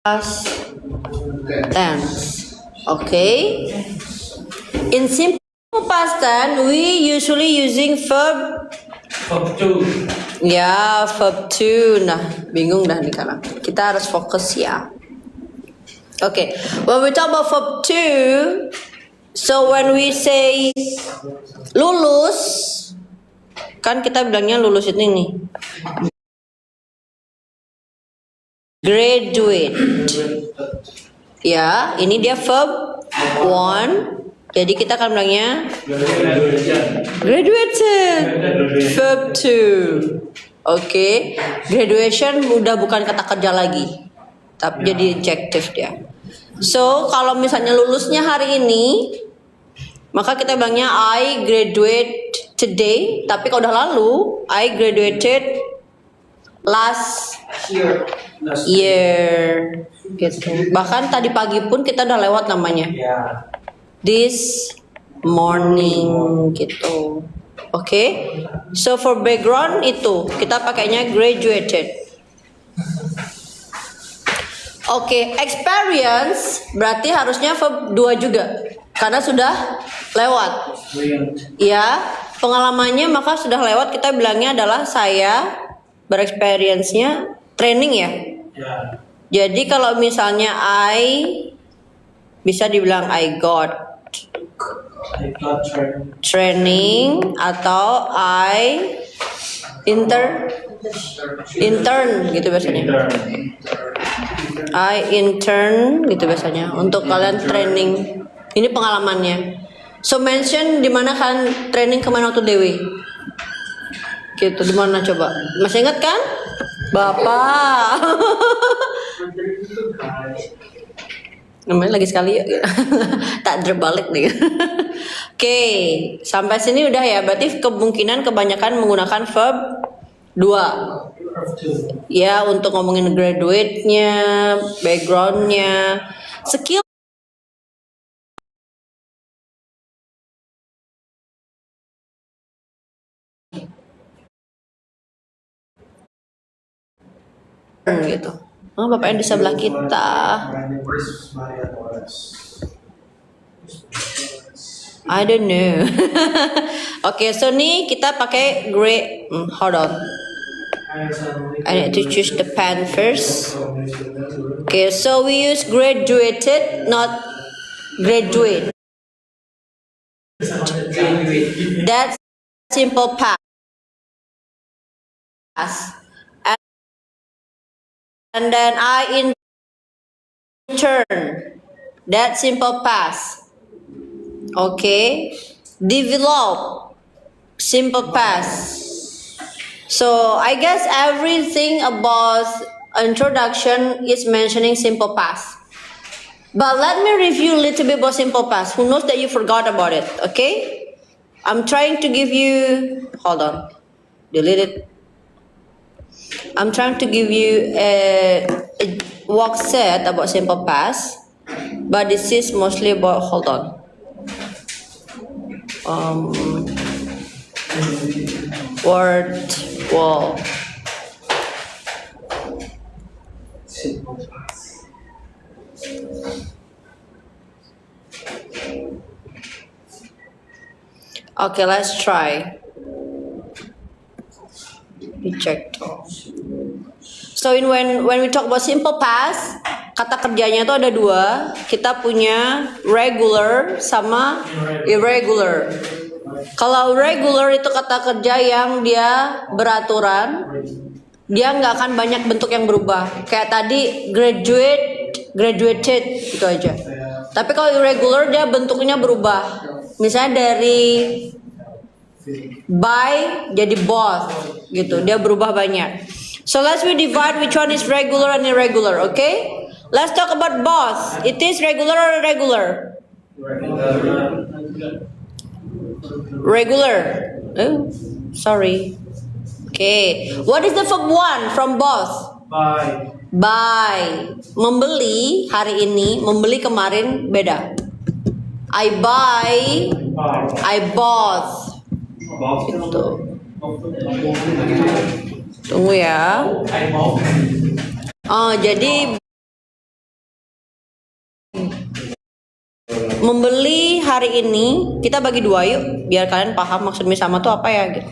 past tense. Okay. In simple past tense, we usually using verb. Verb to. Ya, verb to. Nah, bingung dah nih sekarang. Kita harus fokus ya. Okay. When we talk about verb to, so when we say lulus, kan kita bilangnya lulus ini nih. Graduate. Ya, ini dia verb one. Jadi kita akan bilangnya graduated. Verb two. Oke. Graduation udah bukan kata kerja lagi, tapi jadi adjective dia. So kalau misalnya lulusnya hari ini, maka kita bilangnya I graduate today. Tapi kalau udah lalu, I graduated last year gitu. Bahkan tadi pagi pun kita udah lewat namanya. This morning gitu. Oke. So for background itu kita pakainya graduated. Oke, experience berarti harusnya verb 2 juga karena sudah lewat. Ya, pengalamannya maka sudah lewat, kita bilangnya adalah saya berexperience-nya training ya. Jadi kalau misalnya I bisa dibilang I got training atau I intern gitu biasanya. I intern gitu biasanya untuk kalian training. Ini pengalamannya. So mention di mana kalian training kemana waktu Dewi? Gitu, di mana coba? Masih ingat kan? Bapak. Namanya lagi sekali ya. Tak terbalik nih. Oke, sampai sini udah ya. Berarti kemungkinan kebanyakan menggunakan verb 2. Ya, untuk ngomongin graduate-nya, background-nya, skill gitu. Oh, Bapak yang di sebelah kita. I don't know. Oke, so nih kita pakai hold on. I need to choose the pen first. Okay, so we use graduated, not graduate. That's simple past. And then I intern. That's simple past. Okay. Develop. Simple past. So I guess everything about introduction is mentioning simple past. But let me review a little bit about simple past. Who knows that you forgot about it? Okay. I'm trying to give you. Hold on. Delete it. I'm trying to give you a work set about simple past, but this is mostly about, hold on. Word wall. Simple past. Okay, let's try. We check. So when we talk about simple past, kata kerjanya itu ada 2. Kita punya regular sama irregular. Kalau regular itu kata kerja yang dia beraturan, dia nggak akan banyak bentuk yang berubah. Kayak tadi graduated gitu aja. Tapi kalau irregular dia bentuknya berubah. Misalnya dari by jadi both gitu, dia berubah banyak. So let's divide which one is regular and irregular, okay? Let's talk about both. It is regular or irregular? Regular. Oh, sorry. Okay. What is the verb 1 from both? Buy. Membeli hari ini, membeli kemarin beda. I buy, I bought. Gitu. Tunggu ya. Oh, jadi membeli hari ini, kita bagi dua yuk, biar kalian paham maksud sama tuh apa ya gitu.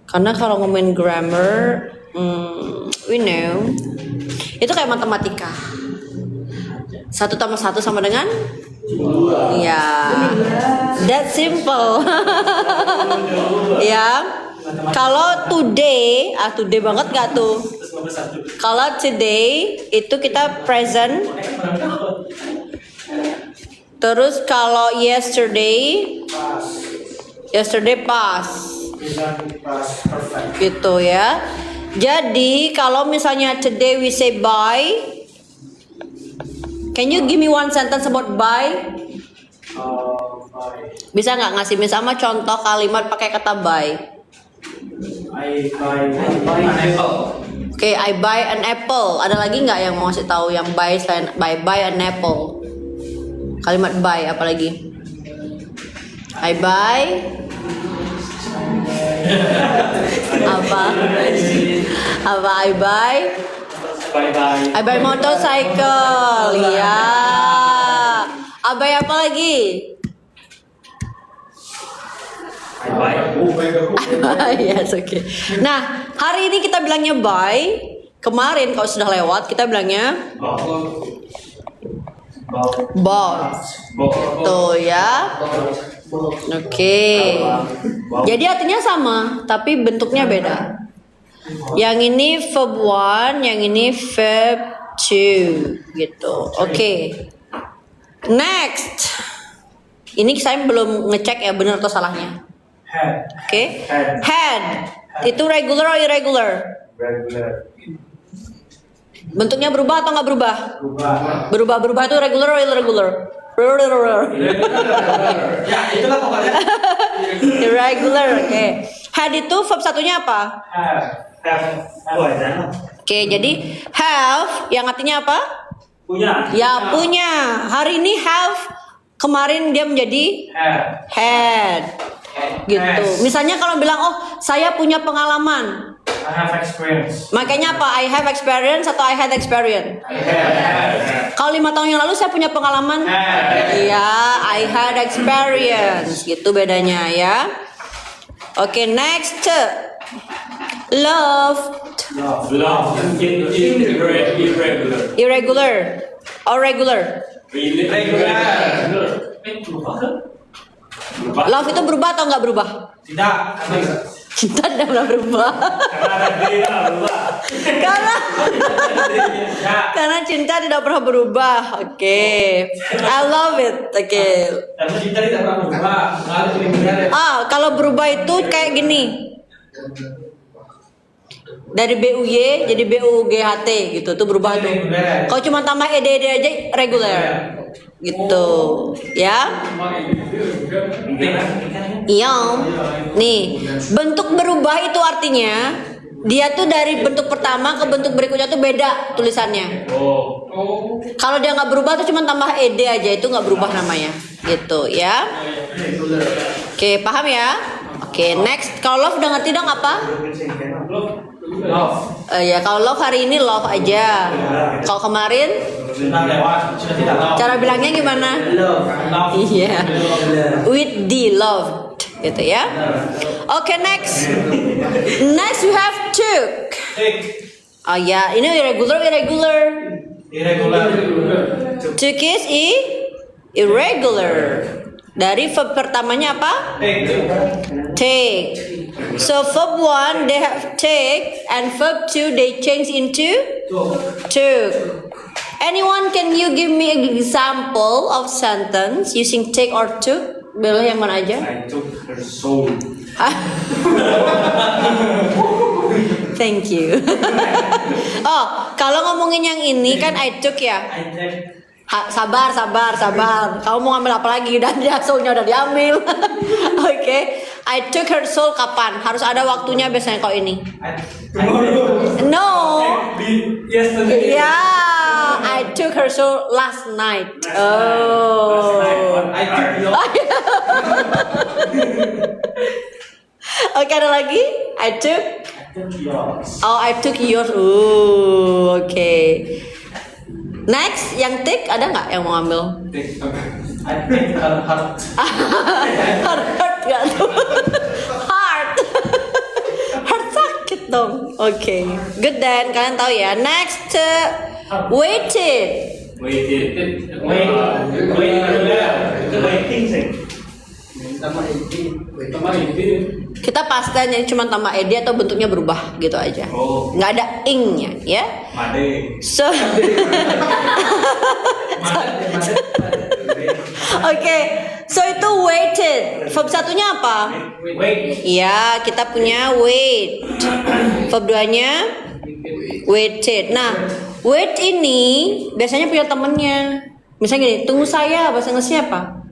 Karena kalau ngomongin grammar, we know, itu kayak matematika. 1 tambah 1 sama dengan? Ya, that simple. Ya, kalau today, today banget gak tuh? Kalau today itu kita present. Terus kalau yesterday past. Gitu ya. Jadi kalau misalnya today we say bye, can you give me one sentence about bye? Bisa nggak ngasih misalnya contoh kalimat pakai kata bye? I buy an apple. Oke, I buy an apple. Ada lagi nggak yang mau ngasih tahu yang buy selain buy an apple? Kalimat buy apa lagi? I buy apa? I buy? I buy motorcycle. Ya. I buy apa lagi? Yes, okay. Nah, hari ini kita bilangnya buy. Kemarin kalau sudah lewat kita bilangnya bought. Tuh ya. Oke. Jadi artinya sama, tapi bentuknya beda. Yang ini verb 1, yang ini verb 2 gitu. Oke. Next. Ini saya belum ngecek ya benar atau salahnya. Oke. Had. Itu regular atau irregular? Regular. Bentuknya berubah atau nggak berubah? Berubah itu regular atau irregular? Ya, itulah pokoknya. Irregular, oke. Had itu verb satunya apa? Oke, jadi have yang artinya apa? Punya. Ya, punya. Hari ini have, kemarin dia menjadi had. Gitu. Misalnya kalau bilang, oh saya punya pengalaman. I have experience. Makanya apa? I have experience atau I had experience? Kalau 5 tahun yang lalu saya punya pengalaman. Iya, I had experience. Gitu bedanya ya. Oke, next. Love. Irregular. Or regular. Love itu berubah atau nggak berubah? Tidak. Cinta tidak pernah berubah. Karena cinta tidak pernah berubah. Oke. I love it. Oke. Karena cinta tidak pernah berubah. Kalau berubah itu kayak gini. Dari BUY jadi BUGHT gitu tuh berubah tuh. Kalau cuma tambah EDD aja regular. Gitu. Ya. Iya. Nih, bentuk berubah itu artinya dia tuh dari bentuk pertama ke bentuk berikutnya tuh beda tulisannya. Kalau dia nggak berubah tuh cuma tambah ed aja, itu nggak berubah namanya. Gitu ya. Oke, paham ya? Oke, next. Kalau love udah ngerti dong apa? Love. Ya kalau love hari ini love aja. Kalau kemarin Sudah lewat, sudah tidak love. cara bilangnya gimana? Love. Iya. With the loved gitu ya. Oke, next. Next we have took. Take. Oh ya, ini irregular. Irregular. Took is irregular. Dari verb pertamanya apa? Take. So verb 1 they have take and verb 2 they change into took. Anyone can you give me an example of sentence using take or took? Boleh yang mana aja? I took her soul. Thank you. Oh, kalau ngomongin yang ini kan I took ya. Sabar. Kamu mau ngambil apa lagi? Dan dia soulnya udah diambil. Oke. I took her soul kapan? Harus ada waktunya biasanya kalau ini. No. Yesterday. Yeah, I took her soul last night. Oh. I took your. Oke, ada lagi? I took yours. Oh, I took yours. Oh, oke. Next, yang tik ada nggak yang mau ambil? I think heart. Heart nggak tuh? Heart. Heart sakit dong. Oke, good then kalian tahu ya. Next, waited. Waiting sih. Kita pasten yang cuma tambah ed atau bentuknya berubah gitu aja. Oh. Nggak ada ingnya ya. Made. So, oke, so itu waited. Verb satunya apa? Wait. Ya, kita punya wait. Verb duanya waited. Nah, wait ini biasanya punya temennya. Misalnya gini, tunggu saya, bahasa Inggrisnya apa?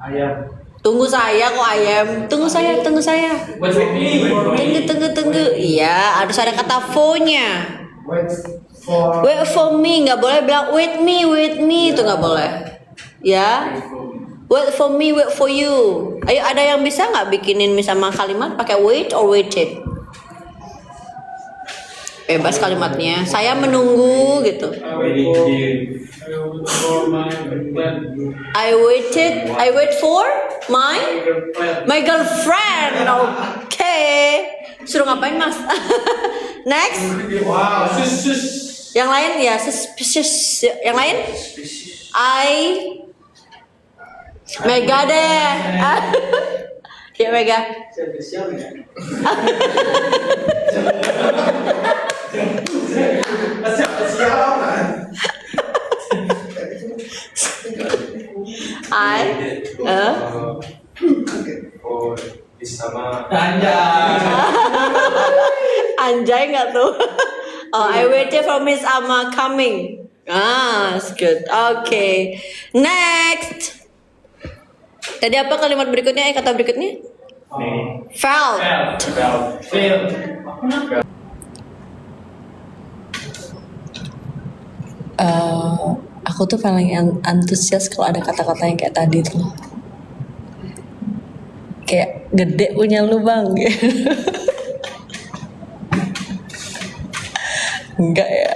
Ayam. Tunggu saya kok ayam. Tunggu saya, tunggu saya. Wait for me. Tunggu. Iya, harus ada kata for-nya. Wait for me, nggak boleh bilang wait me, itu nggak boleh. Ya, wait for me, wait for you. Ayo, ada yang bisa nggak bikinin misalnya kalimat pakai wait or waited? Bebas kalimatnya. Saya menunggu gitu. I wait for my girlfriend. Oke. Suruh ngapain, Mas? Next. Wow. Yang lain ya suspicious. Yang lain? Mega deh. Ya Mega. Sama Anjay nggak tuh? Oh, I waited for Miss Ama coming. That's good. Okay. Next. Tadi apa kalimat berikutnya? Kata berikutnya? Felt. Fail. Aku tuh paling antusias kalau ada kata-kata yang kayak tadi tuh. Kayak gede punya lu bang. Enggak ya.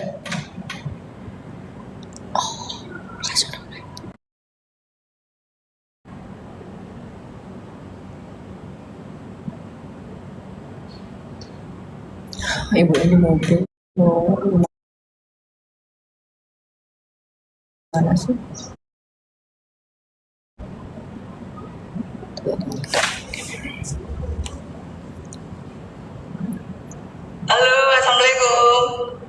Ibu ini mobil. Mana sih? Halo, assalamualaikum.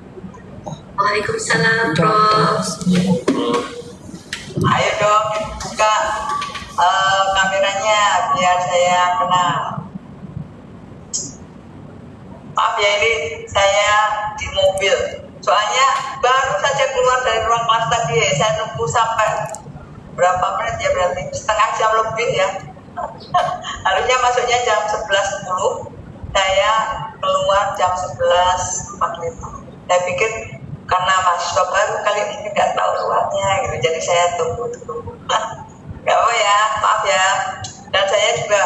Waalaikumsalam, Prof. Ayo dong buka kameranya biar saya kenal. Maaf ya, ini saya di mobil. Soalnya baru saja keluar dari ruang kelas tadi. Saya nunggu sampai berapa menit ya, berarti setengah jam lebih ya. Harusnya masuknya jam 11.10. Saya keluar jam 11.45. Saya pikir karena mahasiswa baru kali ini nggak tahu ruangnya gitu, jadi saya tunggu. Nggak apa ya, maaf ya. Dan saya juga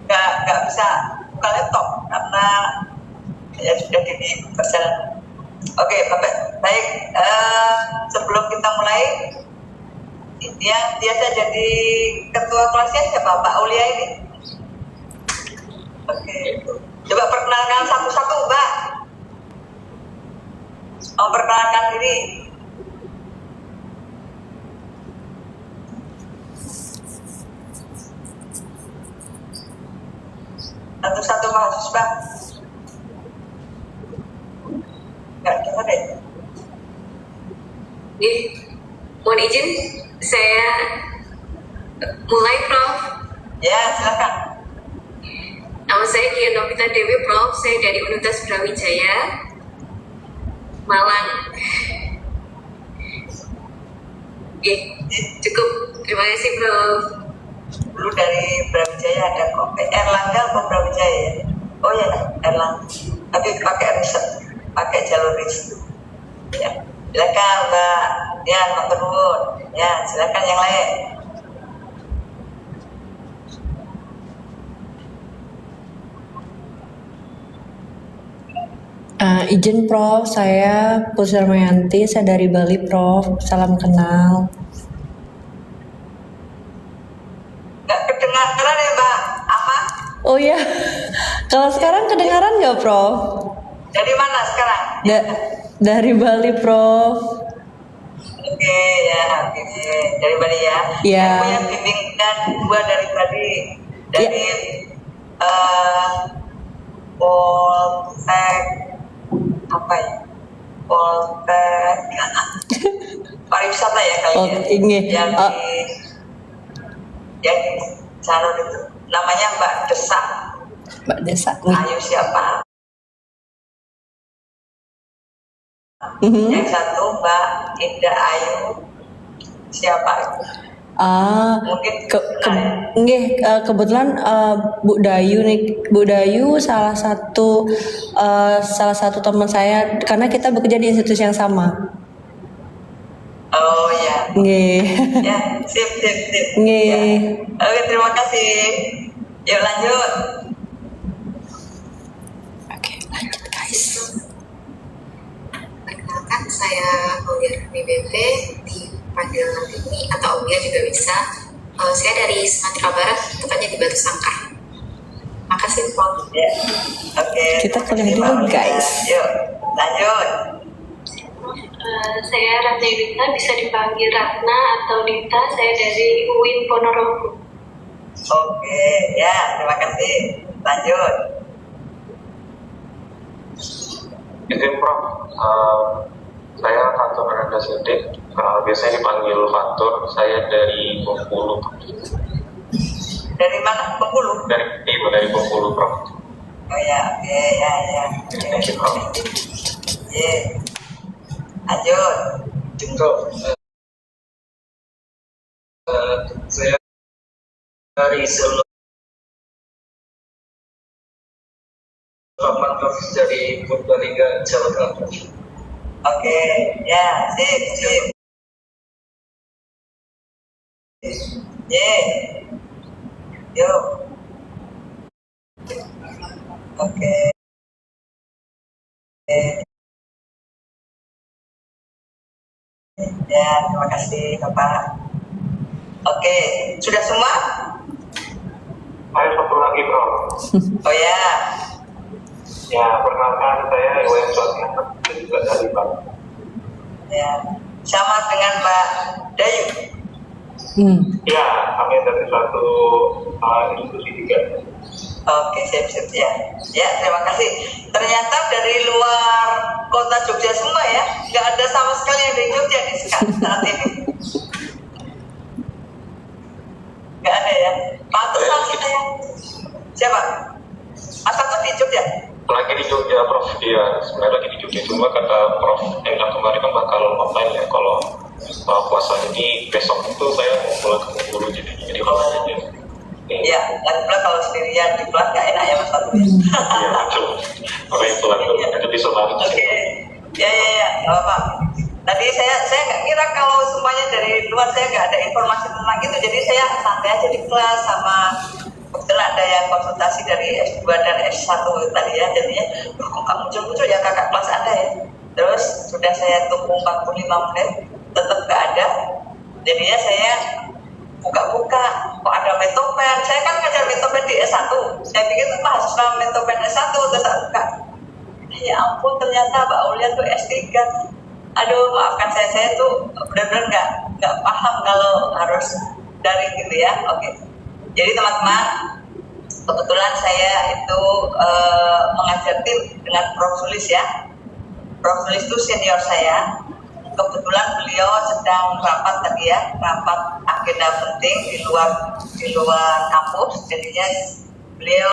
nggak bisa buka laptop karena ya sudah di perjalanan. Oke, baik. Sebelum kita mulai, yang biasa jadi ketua kelasnya siapa? Mbak Aulia ini. Oke, coba perkenalkan satu-satu, Mbak. Memperkenalkan diri. Satu-satu mahasiswa. Nggak dengar deh. Mohon izin, saya mulai, Prof. Ya, silakan. Nama saya Dian Novita Dewi, Prof. Saya dari Universitas Brawijaya, Malang. Cukup. Terima kasih, Prof. Dulu dari Brawijaya ada kok. Erlangga atau Brawijaya? Oh ya, Erlangga. Tapi pakai riset, pakai jalur riset. Ya, silakan Mbak. Ya, Mbak Terun. Ya, silakan yang lain. Izin Prof, saya Putri Darmayanti, saya dari Bali Prof. Salam kenal. Nggak kedengaran ya Mbak Ama? Oh ya, kalau sekarang kedengaran nggak Prof? Dari mana sekarang? Dari Bali Prof. Oke ya, oke. Dari Bali ya. Ya. Aku yang bimbingan dua dari Bali. Dari Poltek apa ya? Poltek pariwisata ya kali Oh, ya. ini. Yang di Calon itu namanya Mbak Desak. Mbak Desa. Ayo siapa? Yang satu Mbak Indah Ayu siapa? Mungkin kenal ya? kebetulan Bu Dayu nih, Bu Dayu salah satu teman saya karena kita bekerja di institusi yang sama. Oh ya. Nggih. Ya, sip. Nggih. Ya. Oke, terima kasih. Yuk lanjut. Oke, lanjut guys. Perkenalkan, saya Aulia BBP di panggilan ini atau Aulia juga bisa. Saya dari Sumatera Barat, tepatnya di Batu Sangkar. Makasih Prof. Ya. Oke. Kita kuliah terima kasih, dulu, Mbak Aulia. guys. Yuk, lanjut. Saya Ratna Dita, bisa dipanggil Ratna atau Dita. Saya dari UIN Ponorogo. Oke, ya, terima kasih. Lanjut. Izin Prof, saya kantor Renanda Sidik, biasanya dipanggil kantor, saya dari Bengkulu. Dari mana? Bengkulu? Dari Bengkulu Prof. Oh ya, oke, ya. Thank you Prof. Iya. Lanjut. Prof, saya dari Solo. Rahman Prof dari Purbalingga, Jawa Tengah. Oke, ya, sip. Ye. Yuk. Oke. Ya, terima kasih Bapak. Oke, sudah semua? Saya satu lagi Prof. Oh ya, Ya, perkenalkan saya Iwan Suatnya, juga dari Bali. ya. Sama dengan Mbak Dayu. Ya, kami dari suatu institusi juga. Oke, sip ya. Ya, terima kasih. Ternyata dari luar kota Jogja semua ya, nggak ada sama sekali yang dari Jogja nih saat ini. Nggak ada ya. Pantesan kita ya. Siapa? Asal tuh di Jogja. Lagi di Jogja Prof, iya sebenarnya lagi di Jogja, cuma kata Prof Endang kemarin kan bakal online ya kalau puasa, jadi besok itu saya mau pulang ke Bengkulu jadi online aja. Iya, lagi pula kalau sendirian di kelas nggak enak ya Mas Fatu. Iya betul, makanya pulang dulu, nanti bisa balik. Oke, ya, nggak apa-apa. Tadi saya nggak kira kalau semuanya dari luar, saya nggak ada informasi tentang itu, jadi saya santai aja di kelas sama kebetulan ada yang konsultasi dari S2 dan S1 tadi ya, jadinya kok nggak muncul-muncul ya kakak kelas Anda ya. Terus sudah saya tunggu 45 menit, tetap nggak ada. Jadinya saya buka-buka, kok ada Metopen. Saya kan ngajar Metopen di S1. Saya pikir itu mahasiswa Metopen S1, terus saya buka. Ya ampun, ternyata Mbak Aulia tuh S3. Aduh, maafkan saya tuh benar-benar nggak paham kalau harus daring gitu ya. Oke. Jadi teman-teman, kebetulan saya itu mengajar tim dengan Prof Sulis ya. Prof Sulis itu senior saya. Kebetulan beliau sedang rapat tadi ya, rapat agenda penting di luar kampus. Jadinya beliau